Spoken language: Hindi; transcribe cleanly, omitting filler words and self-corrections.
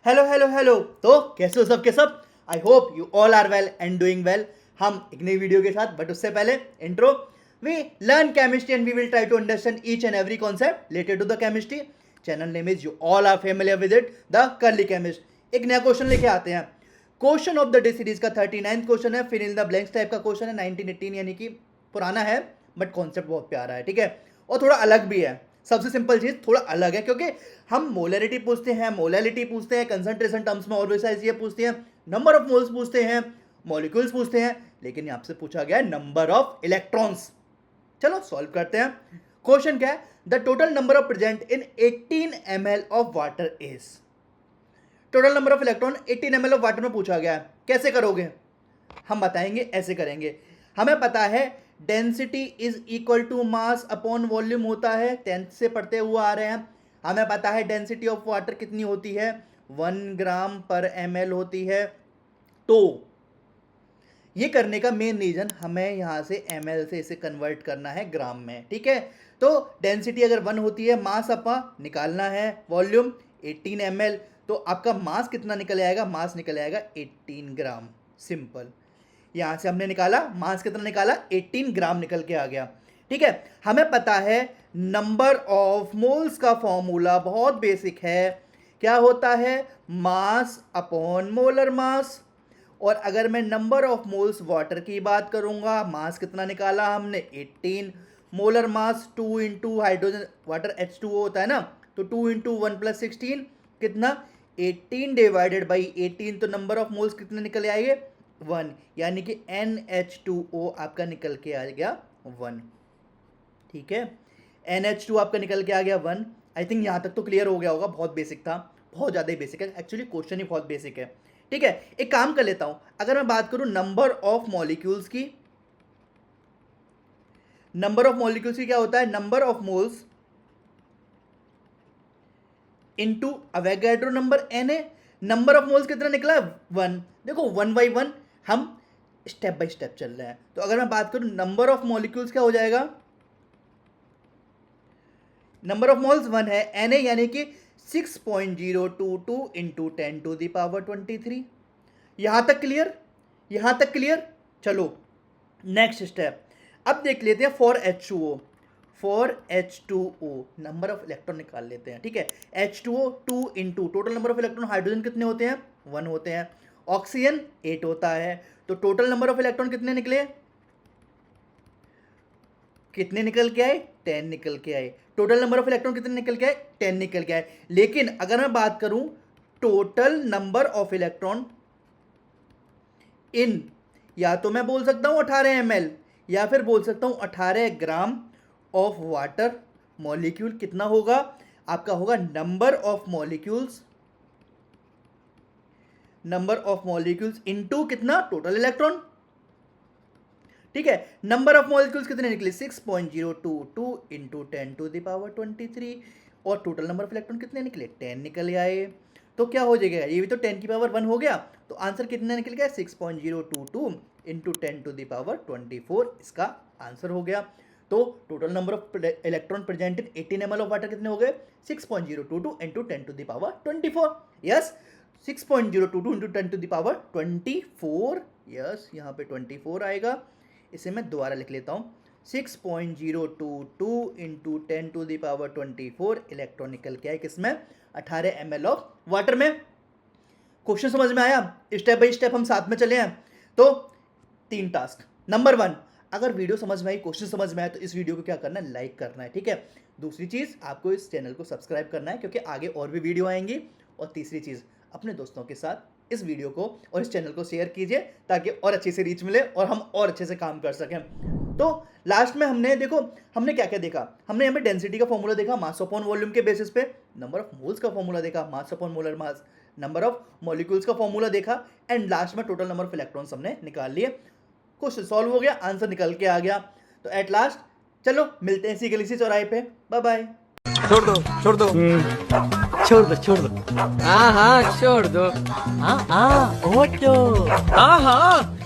Hello hello hello. तो कैसे हो सब के सब? I hope you all are well and doing well. हम एक नई वीडियो के साथ, बट उससे पहले intro. We learn chemistry and we will try to understand each and every concept related to the chemistry. Channel name is, you all are familiar with it, the curly chemist. एक नया क्वेश्चन लेके आते हैं। Question of the day series का 39th क्वेश्चन है, fill in the blanks type का क्वेश्चन है। 1918 यानी कि पुराना है, बट कॉन्सेप्ट बहुत प्यारा है, ठीक है, और थोड़ा अलग भी है। सबसे सिंपल चीज थोड़ा अलग है, क्योंकि हम मोलरिटी पूछते हैं, मोलैलिटी पूछते हैं, कंसंट्रेशन टर्म्स में और भी सारी चीजें पूछते हैं, नंबर ऑफ मोल्स पूछते हैं, मॉलिक्यूल्स पूछते हैं, लेकिन यहाँ से पूछा गया है नंबर ऑफ इलेक्ट्रॉन्स। चलो सॉल्व करते हैं। क्वेश्चन क्या है? The total number of present in 18 ml of water is. Total number of electron 18 ml of water में पूछा गया है। कैसे करोगे? हम बताएंगे, ऐसे करेंगे। हमें पता है density is equal to mass upon volume होता है, 10th से पढ़ते हुए आ रहे हैं। हमें पता है डेंसिटी ऑफ वाटर कितनी होती है, 1 ग्राम पर ml होती है। तो ये करने का मेन रीजन, हमें यहां से ml से इसे कन्वर्ट करना है ग्राम में, ठीक है। तो डेंसिटी अगर 1 होती है, मास अपा निकालना है, वॉल्यूम 18 ml, तो आपका मास कितना निकल आएगा? मास निकल आएगा 18 ग्राम। सिंपल। यहां से हमने निकाला मास कितना निकाला, 18 ग्राम निकल के आ गया, ठीक है। हमें पता है नंबर ऑफ मोल्स का फॉर्मूला बहुत बेसिक है। क्या होता है? Mass upon molar mass. और अगर मैं नंबर ऑफ मोल्स वाटर की बात करूंगा, मास कितना निकाला हमने, 18, molar mass 2 into hydrogen water H2O होता है ना, तो 2 इंटू 1 प्लस 16 कितना, 18 डिवाइडेड बाई 18, तो नंबर ऑफ मोल्स कितने निकल आएंगे, 1, यानी कि NH2O आपका निकल के आ गया 1, ठीक है। NH2 आपका निकल के आ गया 1। आई थिंक यहां तक तो क्लियर हो गया होगा, बहुत बेसिक था, बहुत ज़्यादा ही बेसिक है, एक्चुअली क्वेश्चन ही बहुत बेसिक है, ठीक है। एक काम कर लेता हूं, अगर मैं बात करूं नंबर ऑफ मॉलिक्यूल्स की, नंबर ऑफ मॉलिक्यूल्स की क्या होता है, number of moles into Avogadro number n है। नंबर ऑफ मोल्स कितना निकला, 1। देखो 1 बाई 1 हम स्टेप बाय स्टेप चल रहे हैं। तो अगर मैं बात करूं नंबर ऑफ मॉलिक्यूल्स क्या हो जाएगा, नंबर ऑफ मोल्स 1 है, n है, यानी कि 6.022 इंटू 10 टू द पावर 23। यहां तक क्लियर? यहां तक क्लियर? चलो नेक्स्ट स्टेप अब देख लेते हैं for H2O। For H2O number of electron निकाल लेते हैं, ठीक है। H2O 2 into total number of electron, hydrogen कितने होते हैं, 1 होते हैं, ऑक्सीजन 8 होता है, तो टोटल नंबर ऑफ इलेक्ट्रॉन कितने निकले, कितने निकल के आए, 10 निकल के आए। टोटल नंबर ऑफ इलेक्ट्रॉन कितने निकल के आए, 10 निकल के आए। लेकिन अगर मैं बात करूं total number of electron in, या तो मैं बोल सकता हूं 18 ml, या फिर बोल सकता हूं 18 ग्राम ऑफ वाटर मॉलिक्यूल, कितना होगा आपका, होगा number of molecules, number of molecules into कितना, टोटल इलेक्ट्रॉन, ठीक है। नंबर ऑफ मॉलिक्यूल्स कितने निकले, 6.022 इंटू 10 टू द पावर 23, और टोटल नंबर ऑफ इलेक्ट्रॉन कितने निकले, 10 निकल आए। तो क्या हो जाएगा, ये भी तो 10 की पावर 1 हो गया, तो आंसर कितना निकल गया, 6.022 इंटू 10 टू द पावर 24, इसका आंसर हो गया। तो total number of electron present in 18 ml of water कितने हो गए, 6.022 into 10 to the power 24। Yes, 6.022 into 10 to the power 24। Yes, यहाँ पे 24 आएगा। इसे मैं दोबारा लिख लेता हूँ, 6.022 into 10 to the power 24 electron निकल के आए किसमें, 18 ml ऑफ वाटर में। क्वेश्चन समझ में आया? स्टेप बाय स्टेप हम साथ में चले हैं। तो 3 टास्क। नंबर 1, अगर वीडियो समझ में आई, क्वेश्चन समझ में आया, तो इस वीडियो को क्या करना है, लाइक करना है, ठीक है। दूसरी चीज़, आपको इस चैनल को सब्सक्राइब करना है, क्योंकि आगे और भी वीडियो आएंगी। और तीसरी चीज़, अपने दोस्तों के साथ इस वीडियो को और इस चैनल को शेयर कीजिए, ताकि और अच्छी से रीच मिले और हम और अच्छे से काम कर सकें। तो लास्ट में हमने देखो, हमने क्या क्या देखा, हमने यहाँ पे डेंसिटी का फॉर्मूला देखा, मास अपॉन वॉल्यूम के बेसिस पे, नंबर ऑफ मोल्स का फॉर्मूला देखा, mass upon molar mass, number of molecules का फॉर्मूला देखा, एंड लास्ट में टोटल नंबर ऑफ इलेक्ट्रॉन्स हमने निकाल लिए। क्वेश्चन सॉल्व हो गया, आंसर निकल के आ गया। तो एट लास्ट चलो मिलते हैं इसी गली से चौराहे पे। Bye bye. छोड़ दो छोड़ दो छोड़ दो छोड़ दो। हाँ हाँ छोड़ दो हाँ हाँ, ओटो। हाँ हाँ